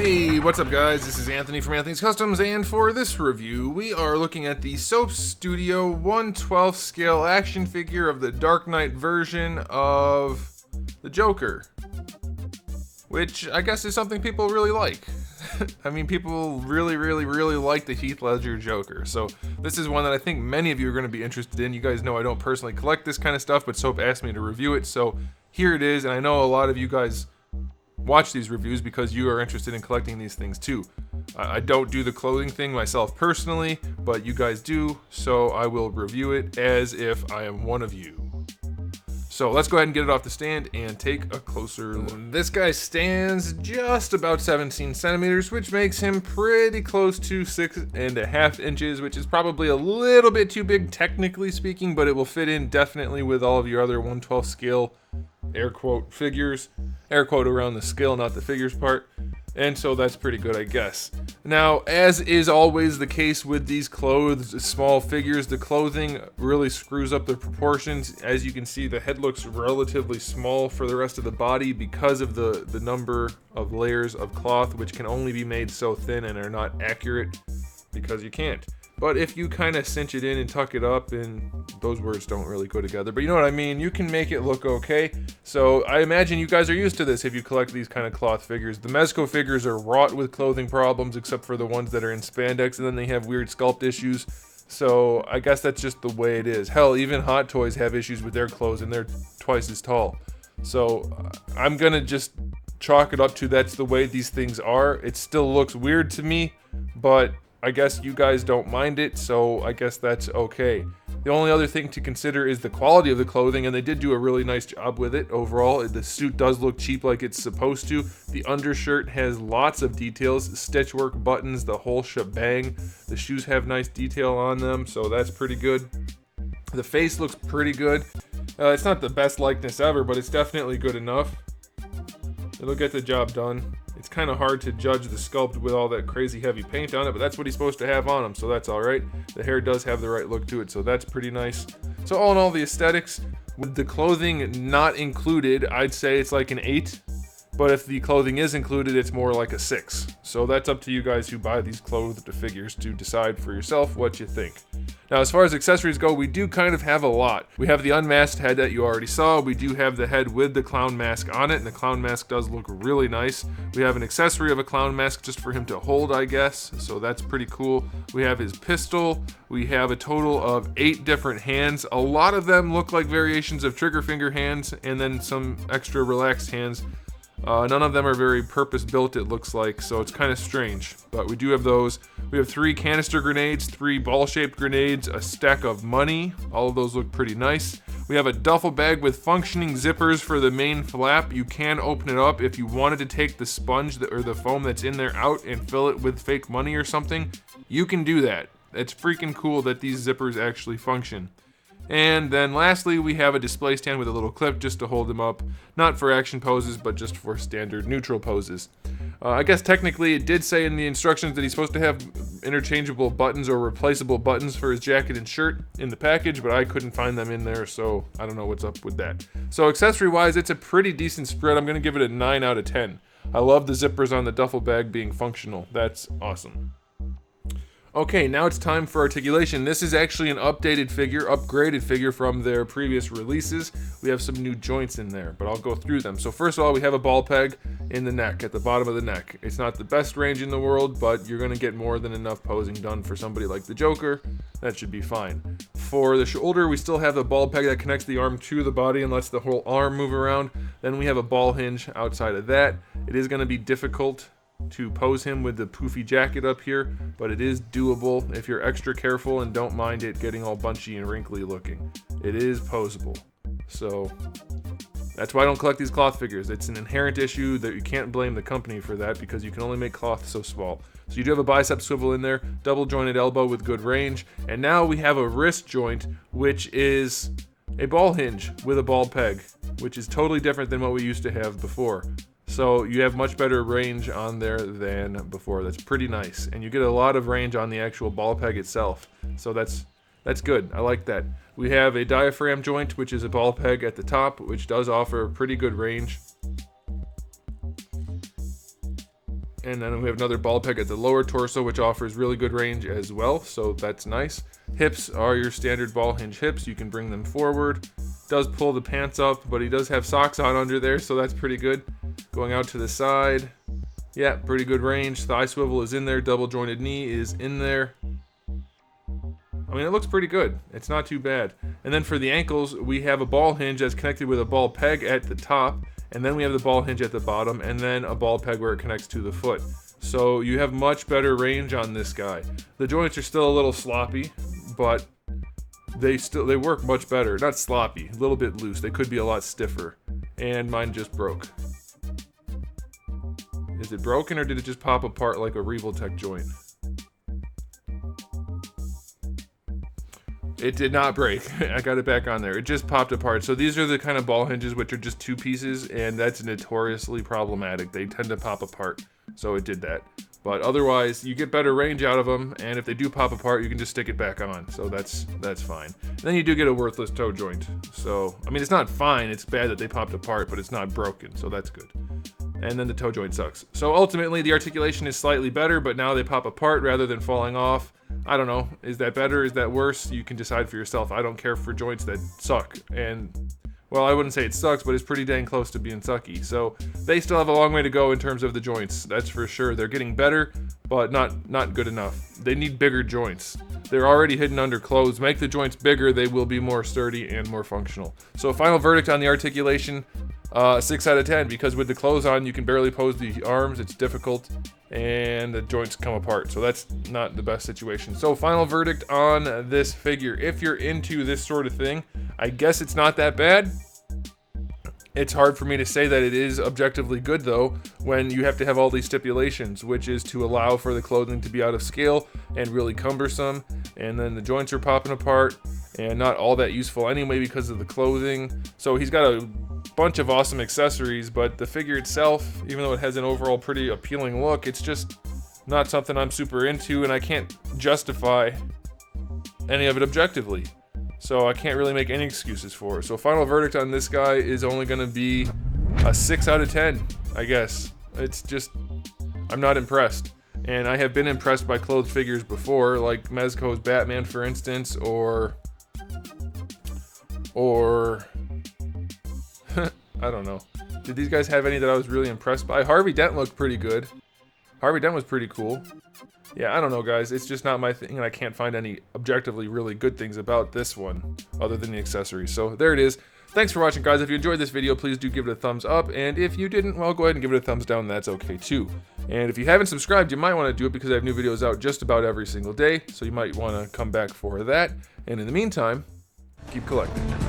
Hey, what's up guys? This is Anthony from Anthony's Customs, and for this review, we are looking at the Soap Studio 1/12 scale action figure of the Dark Knight version of the Joker. Which I guess is something people really like. I mean, people really like the Heath Ledger Joker. So this is one that I think many of you are going to be interested in. You guys know I don't personally collect this kind of stuff, but Soap asked me to review it, so here it is, and I know a lot of you guys watch these reviews because you are interested in collecting these things too. I don't do the clothing thing myself personally, but you guys do, so I will review it as if I am one of you. So let's go ahead and get it off the stand and take a closer look. This guy stands just about 17 centimeters, which makes him pretty close to 6.5 inches, which is probably a little bit too big technically speaking, but it will fit in definitely with all of your other 1/12 scale air quote figures, air quote around the scale, not the figures part, and so that's pretty good, I guess. Now, as is always the case with these clothed small figures, the clothing really screws up the proportions. As you can see, the head looks relatively small for the rest of the body because of the number of layers of cloth, which can only be made so thin and are not accurate because you can't. But if you kind of cinch it in and tuck it up, and those words don't really go together, but you know what I mean, you can make it look okay. So I imagine you guys are used to this if you collect these kind of cloth figures. The Mezco figures are wrought with clothing problems, except for the ones that are in spandex, and then they have weird sculpt issues. So I guess that's just the way it is. Hell, even Hot Toys have issues with their clothes, and they're twice as tall. So I'm gonna just chalk it up to that's the way these things are. It still looks weird to me, but I guess you guys don't mind it, so I guess that's okay. The only other thing to consider is the quality of the clothing, and they did do a really nice job with it overall. The suit does look cheap like it's supposed to. The undershirt has lots of details, stitchwork, buttons, the whole shebang. The shoes have nice detail on them, so that's pretty good. The face looks pretty good. It's not the best likeness ever, but it's definitely good enough. It'll get the job done. It's kind of hard to judge the sculpt with all that crazy heavy paint on it, but that's what he's supposed to have on him, so that's alright. The hair does have the right look to it, so that's pretty nice. So all in all, the aesthetics, with the clothing not included, I'd say it's like an 8. But if the clothing is included, it's more like a 6. So that's up to you guys who buy these clothed figures to decide for yourself what you think. Now, as far as accessories go, we do kind of have a lot. We have the unmasked head that you already saw. We do have the head with the clown mask on it, and the clown mask does look really nice. We have an accessory of a clown mask just for him to hold, I guess, so that's pretty cool. We have his pistol. We have a total of 8 different hands. A lot of them look like variations of trigger finger hands, and then some extra relaxed hands. None of them are very purpose-built, it looks like, so it's kind of strange. But we do have those. We have 3 canister grenades, 3 ball-shaped grenades, a stack of money. All of those look pretty nice. We have a duffel bag with functioning zippers for the main flap. You can open it up if you wanted to take the sponge or the foam that's in there out and fill it with fake money or something. You can do that. It's freaking cool that these zippers actually function. And then lastly, we have a display stand with a little clip just to hold him up. Not for action poses, but just for standard neutral poses. I guess technically it did say in the instructions that he's supposed to have interchangeable buttons or replaceable buttons for his jacket and shirt in the package, but I couldn't find them in there, so I don't know what's up with that. So accessory-wise, it's a pretty decent spread. I'm going to give it a 9 out of 10. I love the zippers on the duffel bag being functional. That's awesome. Okay, now it's time for Articulation. This is actually an updated figure, upgraded figure from their previous releases. We have some new joints in there, but I'll go through them. So first of all, we have a ball peg in the neck, at the bottom of the neck. It's not the best range in the world, but you're going to get more than enough posing done for somebody like the Joker. That should be fine. For the shoulder, we still have the ball peg that connects the arm to the body and lets the whole arm move around. Then we have a ball hinge outside of that. It is going to be difficult to pose him with the poofy jacket up here, but it is doable if you're extra careful and don't mind it getting all bunchy and wrinkly looking. It is posable. So that's why I don't collect these cloth figures. It's an inherent issue that you can't blame the company for that because you can only make cloth so small. So you do have a bicep swivel in there, double jointed elbow with good range, and now we have a wrist joint, which is a ball hinge with a ball peg, which is totally different than what we used to have before. So you have much better range on there than before. That's pretty nice. And you get a lot of range on the actual ball peg itself. So that's good. I like that. We have a diaphragm joint, which is a ball peg at the top, which does offer pretty good range. And then we have another ball peg at the lower torso, which offers really good range as well, so that's nice. Hips are your standard ball hinge hips. You can bring them forward. Does pull the pants up, but he does have socks on under there, so that's pretty good. Going out to the side, yeah, pretty good range. Thigh swivel is in there. Double jointed knee is in there. I mean, it looks pretty good. It's not too bad. And then for the ankles, we have a ball hinge that's connected with a ball peg at the top, and then we have the ball hinge at the bottom, and then a ball peg where it connects to the foot. So you have much better range on this guy. The joints are still a little sloppy, but they work much better. Not sloppy, a little bit loose. They could be a lot stiffer. And mine just broke. Is it broken, or did it just pop apart like a Revoltech joint? It did not break. I got it back on there. It just popped apart. So these are the kind of ball hinges which are just two pieces, and that's notoriously problematic. They tend to pop apart. So it did that. But otherwise, you get better range out of them, and if they do pop apart, you can just stick it back on. So that's fine. And then you do get a worthless toe joint. So, I mean, it's not fine. It's bad that they popped apart, but it's not broken. So that's good. And then the toe joint sucks. So ultimately, the articulation is slightly better, but now they pop apart rather than falling off. I don't know. Is that better? Is that worse? You can decide for yourself. I don't care for joints that suck. And, well, I wouldn't say it sucks, but it's pretty dang close to being sucky. So they still have a long way to go in terms of the joints. That's for sure. They're getting better, but not good enough. They need bigger joints. They're already hidden under clothes. Make the joints bigger. They will be more sturdy and more functional. So final verdict on the articulation, 6 out of 10, because with the clothes on, you can barely pose the arms. It's difficult, and the joints come apart. So that's not the best situation. So final verdict on this figure. If you're into this sort of thing, I guess it's not that bad. It's hard for me to say that it is objectively good, though, when you have to have all these stipulations, which is to allow for the clothing to be out of scale and really cumbersome, and then the joints are popping apart and not all that useful anyway because of the clothing. So he's got a bunch of awesome accessories, but the figure itself, even though it has an overall pretty appealing look, it's just not something I'm super into, and I can't justify any of it objectively. So I can't really make any excuses for it. So final verdict on this guy is only going to be a 6 out of 10, I guess. It's just, I'm not impressed. And I have been impressed by clothed figures before, like Mezco's Batman, for instance, or I don't know. Did these guys have any that I was really impressed by? Harvey Dent looked pretty good. Harvey Dent was pretty cool. Yeah, I don't know, guys. It's just not my thing, and I can't find any objectively really good things about this one other than the accessories. So there it is. Thanks for watching, guys. If you enjoyed this video, please do give it a thumbs up. And if you didn't, well, go ahead and give it a thumbs down. That's okay, too. And if you haven't subscribed, you might want to do it because I have new videos out just about every single day. So you might want to come back for that. And in the meantime, keep collecting.